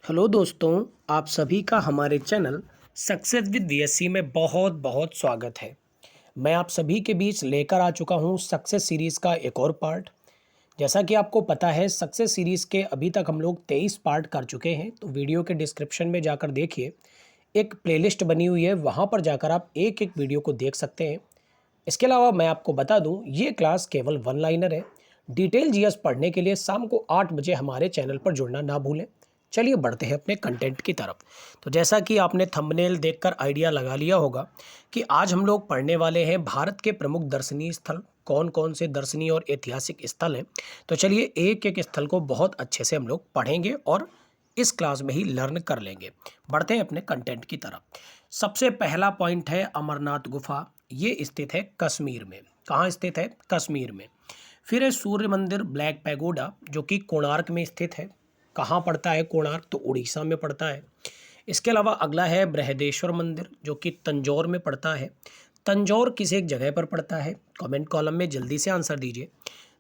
Hello दोस्तों, आप सभी का हमारे चैनल सक्सेस विद वीएससी में बहुत बहुत स्वागत है। मैं आप सभी के बीच लेकर आ चुका हूं सक्सेस सीरीज़ का एक और पार्ट। जैसा कि आपको पता है, सक्सेस सीरीज़ के अभी तक हम लोग 23 पार्ट कर चुके हैं। तो वीडियो के डिस्क्रिप्शन में जाकर देखिए, एक प्लेलिस्ट बनी हुई है, वहां पर जाकर आप एक एक वीडियो को देख सकते हैं। इसके अलावा मैं आपको बता दूं, ये क्लास केवल वन लाइनर है। डिटेल जीएस पढ़ने के लिए शाम को 8 बजे हमारे चैनल पर जुड़ना ना भूलें। चलिए बढ़ते हैं अपने कंटेंट की तरफ। तो जैसा कि आपने थंबनेल देखकर आइडिया लगा लिया होगा कि आज हम लोग पढ़ने वाले हैं भारत के प्रमुख दर्शनीय स्थल, कौन कौन से दर्शनीय और ऐतिहासिक स्थल हैं। तो चलिए एक एक स्थल को बहुत अच्छे से हम लोग पढ़ेंगे और इस क्लास में ही लर्न कर लेंगे। बढ़ते हैं अपने कंटेंट की तरफ। सबसे पहला पॉइंट है अमरनाथ गुफा। ये स्थित है कश्मीर में। कहाँ स्थित है? कश्मीर में। फिर है सूर्य मंदिर ब्लैक पैगोडा, जो कि कोणार्क में स्थित है। कहाँ पड़ता है कोणार्क? तो उड़ीसा में पड़ता है। इसके अलावा अगला है बृहदेश्वर मंदिर, जो कि तंजौर में पड़ता है। तंजौर किस एक जगह पर पड़ता है? कमेंट कॉलम में जल्दी से आंसर दीजिए।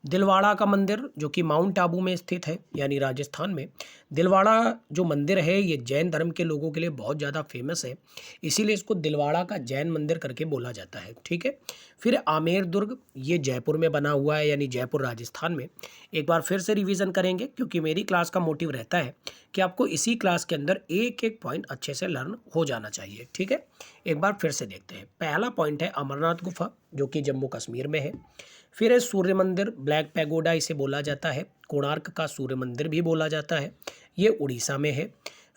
दिलवाड़ा का मंदिर, जो कि माउंट आबू में स्थित है, यानी राजस्थान में। दिलवाड़ा जो मंदिर है, ये जैन धर्म के लोगों के लिए बहुत ज़्यादा फेमस है, इसीलिए इसको दिलवाड़ा का जैन मंदिर करके बोला जाता है। ठीक है। फिर आमेर दुर्ग, ये जयपुर में बना हुआ है, यानी जयपुर राजस्थान में। एक बार फिर से रिवीजन करेंगे, क्योंकि मेरी क्लास का मोटिव रहता है कि आपको इसी क्लास के अंदर एक एक पॉइंट अच्छे से लर्न हो जाना चाहिए। ठीक है। एक बार फिर से देखते हैं। पहला पॉइंट है अमरनाथ गुफा, जो कि जम्मू कश्मीर में है। फिर है सूर्य मंदिर ब्लैक पैगोडा, इसे बोला जाता है। कोणार्क का सूर्य मंदिर भी बोला जाता है, ये उड़ीसा में है।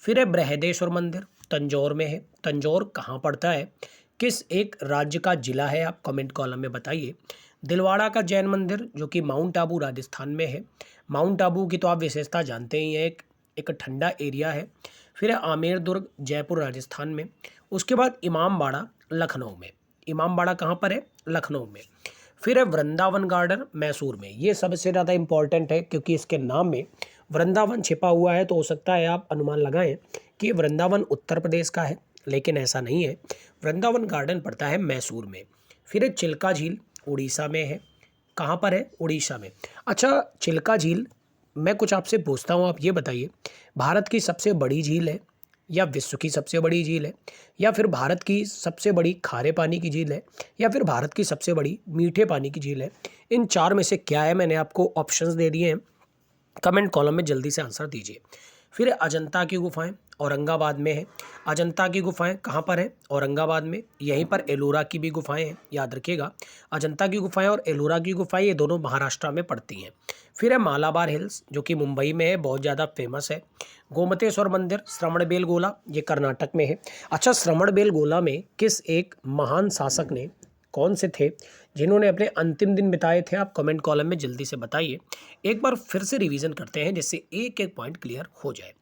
फिर है बृहदेश्वर मंदिर, तंजौर में है। तंजौर कहाँ पड़ता है? किस एक राज्य का जिला है? आप कमेंट कॉलम में बताइए। दिलवाड़ा का जैन मंदिर, जो कि माउंट आबू राजस्थान में है। माउंट आबू की तो आप विशेषता जानते ही हैं, एक ठंडा एरिया है। फिर है आमेर दुर्ग, जयपुर राजस्थान में। उसके बाद इमामबाड़ा लखनऊ में। इमामबाड़ा कहाँ पर है? लखनऊ में। फिर है वृंदावन गार्डन, मैसूर में। ये सबसे ज़्यादा इंपॉर्टेंट है, क्योंकि इसके नाम में वृंदावन छिपा हुआ है, तो हो सकता है आप अनुमान लगाएं कि वृंदावन उत्तर प्रदेश का है, लेकिन ऐसा नहीं है। वृंदावन गार्डन पड़ता है मैसूर में। फिर है चिल्का झील, उड़ीसा में है। कहाँ पर है? उड़ीसा में। अच्छा, चिल्का झील, मैं कुछ आपसे पूछता हूँ, आप ये बताइए, भारत की सबसे बड़ी झील है, या विश्व की सबसे बड़ी झील है, या फिर भारत की सबसे बड़ी खारे पानी की झील है, या फिर भारत की सबसे बड़ी मीठे पानी की झील है? इन चार में से क्या है? मैंने आपको ऑप्शंस दे दिए हैं, कमेंट कॉलम में जल्दी से आंसर दीजिए। फिर अजंता की गुफाएं, औरंगाबाद में है। अजंता की गुफाएं कहाँ पर है? औरंगाबाद में। यहीं पर एलोरा की भी गुफाएं हैं, याद रखिएगा। अजंता की गुफाएं और एलोरा की गुफाएं, ये दोनों महाराष्ट्र में पड़ती हैं। फिर है मालाबार हिल्स, जो कि मुंबई में है, बहुत ज़्यादा फेमस है। गोमतेश्वर मंदिर श्रवणबेलगोला, ये कर्नाटक में है। अच्छा, श्रवणबेलगोला में किस एक महान शासक ने, कौन से थे जिन्होंने अपने अंतिम दिन बिताए थे? आप कमेंट कॉलम में जल्दी से बताइए। एक बार फिर से रिवीजन करते हैं, जिससे एक एक पॉइंट क्लियर हो जाए।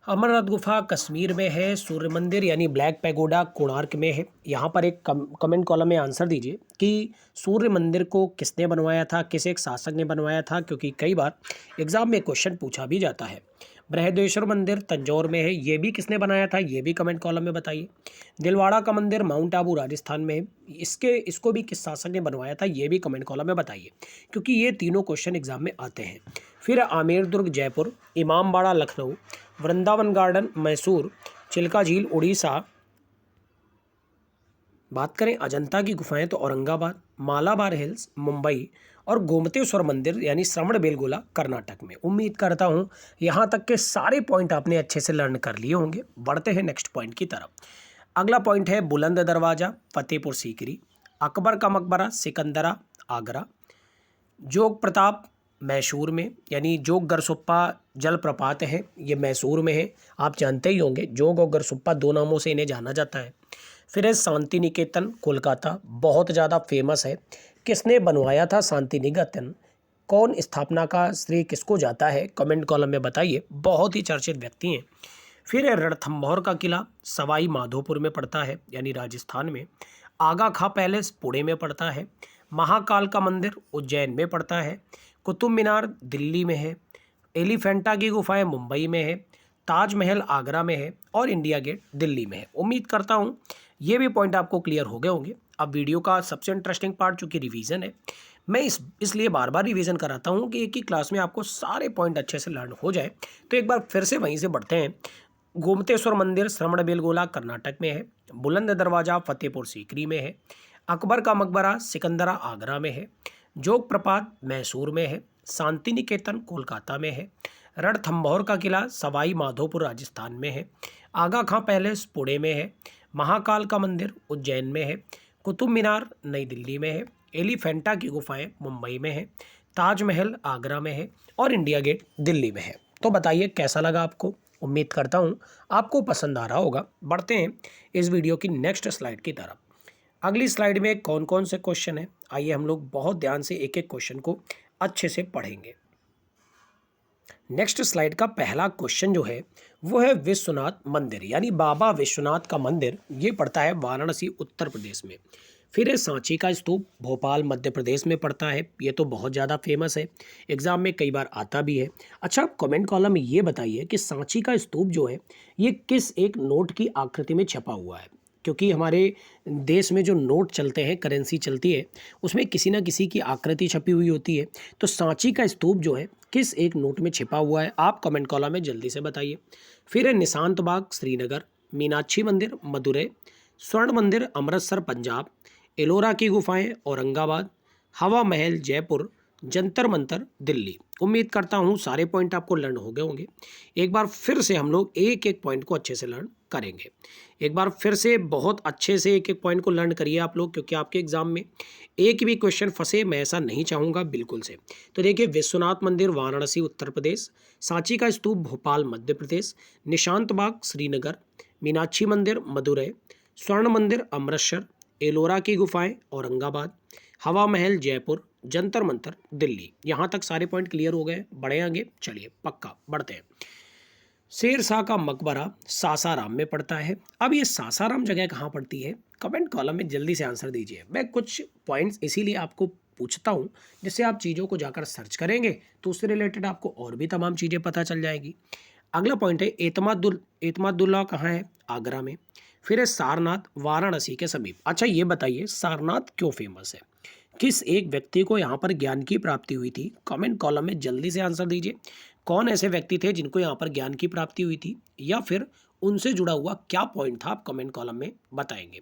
अमरनाथ गुफा कश्मीर में है। सूर्य मंदिर यानी ब्लैक पैगोडा कोणार्क में है। यहाँ पर एक कमेंट कॉलम में आंसर दीजिए कि सूर्य मंदिर को किसने बनवाया था, किस एक शासक ने बनवाया था, क्योंकि कई बार एग्जाम में क्वेश्चन पूछा भी जाता है। बृहदेश्वर मंदिर तंजौर में है, ये भी किसने बनाया था, ये भी कमेंट कॉलम में बताइए। दिलवाड़ा का मंदिर माउंट आबू राजस्थान में है, इसको भी किस शासक ने बनवाया था, ये भी कमेंट कॉलम में बताइए, क्योंकि ये तीनों क्वेश्चन एग्जाम में आते हैं। फिर आमेर दुर्ग जयपुर, इमामबाड़ा लखनऊ, वृंदावन गार्डन मैसूर, चिल्का झील उड़ीसा। बात करें अजंता की गुफाएं तो औरंगाबाद, मालाबार हिल्स मुंबई, और गोमतेश्वर मंदिर यानी श्रवणबेलगोला कर्नाटक में। उम्मीद करता हूं यहां तक के सारे पॉइंट आपने अच्छे से लर्न कर लिए होंगे। बढ़ते हैं नेक्स्ट पॉइंट की तरफ। अगला पॉइंट है बुलंद दरवाजा फतेहपुर सीकरी, अकबर का मकबरा सिकंदरा आगरा, जोग प्रताप मैसूर में, यानी जोग गरसुप्पा जलप्रपात है, ये मैसूर में है। आप जानते ही होंगे, जोग और गरसुप्पा दो नामों से इन्हें जाना जाता है। फिर है शांति निकेतन कोलकाता, बहुत ज़्यादा फेमस है। किसने बनवाया था शांति निकेतन? कौन स्थापना का श्रेय किसको जाता है? कमेंट कॉलम में बताइए, बहुत ही चर्चित व्यक्ति हैं। फिर है रणथंभौर का किला, सवाई माधोपुर में पड़ता है, यानी राजस्थान में। आगा खां पैलेस पुणे में पड़ता है। महाकाल का मंदिर उज्जैन में पड़ता है। कुतुब मीनार दिल्ली में है। एलिफेंटा की गुफाएं मुंबई में है। ताजमहल आगरा में है, और इंडिया गेट दिल्ली में है। उम्मीद करता हूँ ये भी पॉइंट आपको क्लियर हो गए होंगे। अब वीडियो का सबसे इंटरेस्टिंग पार्ट, चूँकि रिवीजन है, मैं इसलिए बार बार रिवीजन कराता हूँ कि एक ही क्लास में आपको सारे पॉइंट अच्छे से लर्न हो जाए। तो एक बार फिर से वहीं से बढ़ते हैं। गोमतेश्वर मंदिर श्रवणबेलगोला कर्नाटक में है। बुलंद दरवाज़ा फतेहपुर सीकरी में है। अकबर का मकबरा सिकंदरा आगरा में है। जोग प्रपात मैसूर में है। शांति निकेतन कोलकाता में है। रणथंभौर का किला सवाई माधोपुर राजस्थान में है। आगा खां पैलेस पुणे में है। महाकाल का मंदिर उज्जैन में है। कुतुब मीनार नई दिल्ली में है। एलिफेंटा की गुफाएं मुंबई में है। ताजमहल आगरा में है और इंडिया गेट दिल्ली में है। तो बताइए कैसा लगा आपको। उम्मीद करता हूँ आपको पसंद आ रहा होगा। बढ़ते हैं इस वीडियो की नेक्स्ट स्लाइड की तरफ। अगली स्लाइड में कौन कौन से क्वेश्चन हैं, आइए हम लोग बहुत ध्यान से एक एक क्वेश्चन को अच्छे से पढ़ेंगे। नेक्स्ट स्लाइड का पहला क्वेश्चन जो है वो है विश्वनाथ मंदिर, यानी बाबा विश्वनाथ का मंदिर। ये पड़ता है वाराणसी उत्तर प्रदेश में। फिर है सांची का स्तूप भोपाल मध्य प्रदेश में पड़ता है। ये तो बहुत ज़्यादा फेमस है, एग्जाम में कई बार आता भी है। अच्छा, कमेंट कॉलम में ये बताइए कि सांची का स्तूप जो है ये किस एक नोट की आकृति में छपा हुआ है। क्योंकि हमारे देश में जो नोट चलते हैं, करेंसी चलती है, उसमें किसी ना किसी की आकृति छपी हुई होती है। तो सांची का स्तूप जो है किस एक नोट में छिपा हुआ है, आप कमेंट कॉलम में जल्दी से बताइए। फिर है निशांत बाग श्रीनगर, मीनाक्षी मंदिर मदुरै, स्वर्ण मंदिर अमृतसर पंजाब, एलोरा की गुफाएं औरंगाबाद, हवा महल जयपुर, जंतर मंतर दिल्ली। उम्मीद करता हूँ सारे पॉइंट आपको लर्न हो गए होंगे। एक बार फिर से हम लोग एक एक पॉइंट को अच्छे से लर्न करेंगे। एक बार फिर से बहुत अच्छे से एक एक पॉइंट को लर्न करिए आप लोग, क्योंकि आपके एग्जाम में एक भी क्वेश्चन फंसे, मैं ऐसा नहीं चाहूँगा बिल्कुल से। तो देखिए, विश्वनाथ मंदिर वाराणसी उत्तर प्रदेश, सांची का स्तूप भोपाल मध्य प्रदेश, निशांत बाग श्रीनगर, मीनाक्षी मंदिर मदुरै, स्वर्ण मंदिर अमृतसर, एलोरा की गुफाएं औरंगाबाद, हवा महल जयपुर, जंतर मंतर दिल्ली। यहाँ तक सारे पॉइंट क्लियर हो गए। बढ़े आगे, चलिए पक्का बढ़ते हैं। शेर शाह का मकबरा सासाराम में पड़ता है। अब ये सासाराम जगह कहाँ पड़ती है, कमेंट कॉलम में जल्दी से आंसर दीजिए। मैं कुछ पॉइंट्स इसीलिए आपको पूछता हूँ जिससे आप चीज़ों को जाकर सर्च करेंगे तो उससे रिलेटेड आपको और भी तमाम चीज़ें पता चल जाएगी। अगला पॉइंट है एतमादुल्ला कहाँ है, आगरा में। फिर है सारनाथ वाराणसी के समीप। अच्छा, ये बताइए सारनाथ क्यों फेमस है, किस एक व्यक्ति को यहाँ पर ज्ञान की प्राप्ति हुई थी, कमेंट कॉलम में जल्दी से आंसर दीजिए। कौन ऐसे व्यक्ति थे जिनको यहाँ पर ज्ञान की प्राप्ति हुई थी, या फिर उनसे जुड़ा हुआ क्या पॉइंट था, आप कमेंट कॉलम में बताएंगे।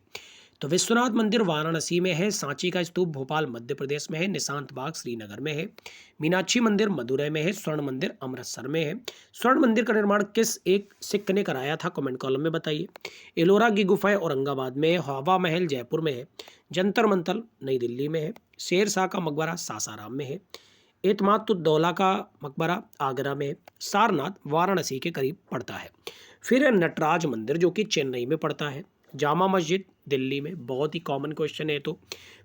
तो विश्वनाथ मंदिर वाराणसी में है, सांची का स्तूप भोपाल मध्य प्रदेश में है, निशांत बाग श्रीनगर में है, मीनाक्षी मंदिर मदुरै में है, स्वर्ण मंदिर अमृतसर में है। स्वर्ण मंदिर का निर्माण किस एक सिख ने कराया था, कमेंट कॉलम में बताइए। एलोरा की गुफाएं औरंगाबाद में है, हवा महल जयपुर में है, जंतर मंतर नई दिल्ली में है, शेर शाह का मकबरा सासाराम में है, एतमादुद्दौला का मकबरा आगरा में है, सारनाथ वाराणसी के करीब पड़ता है। फिर है नटराज मंदिर जो कि चेन्नई में पड़ता है, जामा मस्जिद दिल्ली में, बहुत ही कॉमन क्वेश्चन है। तो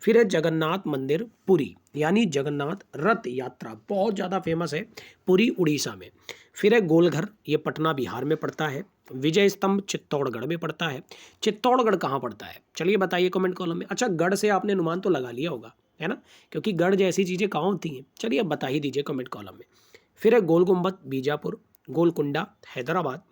फिर है जगन्नाथ मंदिर पुरी, यानी जगन्नाथ रथ यात्रा बहुत ज़्यादा फेमस है, पुरी उड़ीसा में। फिर है गोलघर, ये पटना बिहार में पड़ता है। विजय स्तंभ चित्तौड़गढ़ में पड़ता है। चित्तौड़गढ़ कहाँ पड़ता है, चलिए बताइए कमेंट कॉलम में। अच्छा, गढ़ से आपने अनुमान तो लगा लिया होगा, है ना, क्योंकि गढ़ जैसी चीज़ें कहाँ होती हैं, चलिए अब बता ही दीजिए कमेंट कॉलम में। फिर है गोल गुम्बद Bijapur, Golconda Hyderabad,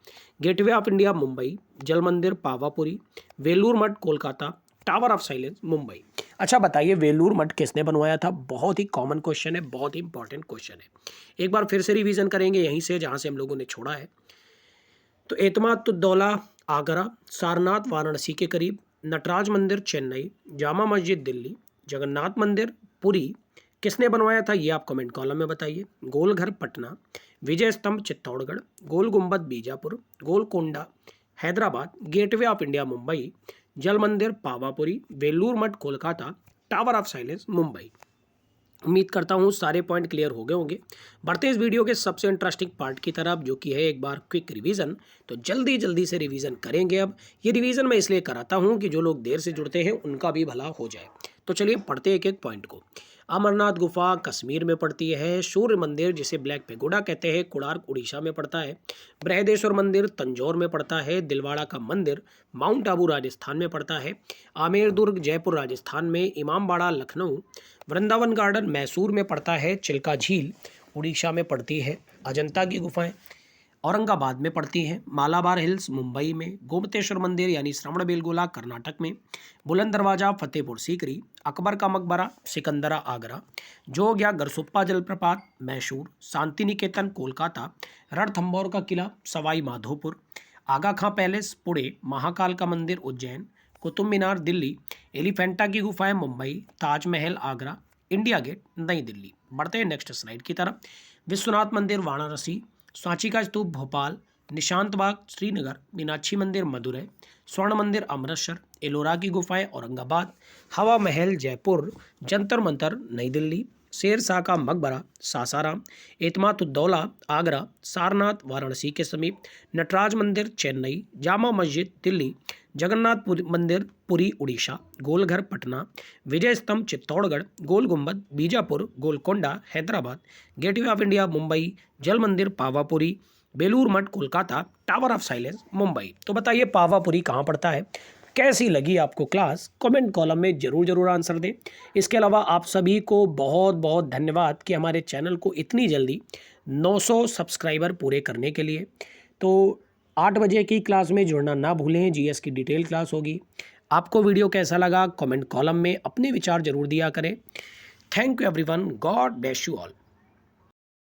gateway of India Mumbai, जल मंदिर पावापुरी, वेलूर मठ Kolkata, tower of silence Mumbai. अच्छा बताइए, वेलूर मठ किसने बनवाया था, बहुत ही कॉमन क्वेश्चन है, बहुत ही इंपॉर्टेंट क्वेश्चन है। एक बार फिर से रिवीजन करेंगे यहीं से जहाँ से हम लोगों ने छोड़ा है। तो एतमादुद्दौला आगरा, सारनाथ वाराणसी के करीब, नटराज मंदिर चेन्नई, जामा मस्जिद दिल्ली, जगन्नाथ मंदिर पुरी किसने बनवाया था, ये आप कमेंट कॉलम में बताइए। गोलघर पटना, विजय स्तंभ चित्तौड़गढ़, गोल गुम्बद Bijapur, Golconda Hyderabad, gateway of India Mumbai, जल मंदिर पावापुरी, वेलूर मठ Kolkata, tower of silence Mumbai. उम्मीद करता हूँ सारे पॉइंट क्लियर हो गए होंगे। बढ़ते इस वीडियो के सबसे इंटरेस्टिंग पार्ट की तरफ, जो कि है एक बार क्विक रिवीजन। तो जल्दी जल्दी से रिवीजन करेंगे। अब ये रिवीजन मैं इसलिए कराता हूँ कि जो लोग देर से जुड़ते हैं उनका भी भला हो जाए। तो चलिए पढ़ते एक एक पॉइंट को। अमरनाथ गुफा कश्मीर में पड़ती है। सूर्य मंदिर जिसे ब्लैक पेगोडा कहते हैं कोणार्क उड़ीसा में पड़ता है। बृहदेश्वर मंदिर तंजौर में पड़ता है। दिलवाड़ा का मंदिर माउंट आबू राजस्थान में पड़ता है। आमेर दुर्ग जयपुर राजस्थान में। इमामबाड़ा लखनऊ। वृंदावन गार्डन मैसूर में पड़ता है। चिल्का झील उड़ीसा में पड़ती है। अजंता की गुफाएं औरंगाबाद में पड़ती हैं। मालाबार हिल्स मुंबई में, गोमतेश्वर मंदिर यानी श्रवणबेलगोला कर्नाटक में, बुलंद दरवाजा फतेहपुर सीकरी, अकबर का मकबरा सिकंदरा आगरा, जोग या गरसुप्पा जलप्रपात मैसूर, शांति निकेतन कोलकाता, रणथंभौर का किला सवाई माधोपुर, आगा खां पैलेस पुणे, महाकाल का मंदिर उज्जैन, कुतुब मीनार दिल्ली, एलिफेंटा की गुफाएं मुंबई, ताजमहल आगरा, इंडिया गेट नई दिल्ली। बढ़ते हैं नेक्स्ट स्लाइड की तरफ। विश्वनाथ मंदिर वाराणसी, सांची का स्तूप भोपाल, निशांत बाग श्रीनगर, मीनाक्षी मंदिर मदुरै, स्वर्ण मंदिर अमृतसर, एलोरा की गुफाएं औरंगाबाद, हवा महल जयपुर, जंतर मंतर नई दिल्ली, शेर शाह का मकबरा सासाराम, एतमातुद्दौला आगरा, सारनाथ वाराणसी के समीप, नटराज मंदिर चेन्नई, जामा मस्जिद दिल्ली, जगन्नाथ मंदिर पुरी उड़ीसा, गोलघर पटना, विजय स्तंभ चित्तौड़गढ़, गोल गुंबद Bijapur, Golconda Hyderabad, gateway of India Mumbai, जल मंदिर Pawapuri, Belur Math Kolkata, tower of silence Mumbai. तो बताइए पावापुरी कहाँ पड़ता है, कैसी लगी आपको क्लास, कमेंट कॉलम में ज़रूर आंसर दें। इसके अलावा आप सभी को बहुत बहुत धन्यवाद कि हमारे चैनल को इतनी जल्दी 900 सब्सक्राइबर पूरे करने के लिए। तो 8 बजे की क्लास में जुड़ना ना भूलें, जीएस की डिटेल क्लास होगी। आपको वीडियो कैसा लगा कमेंट कॉलम में अपने विचार जरूर दिया करें। Thank you everyone, God bless you all.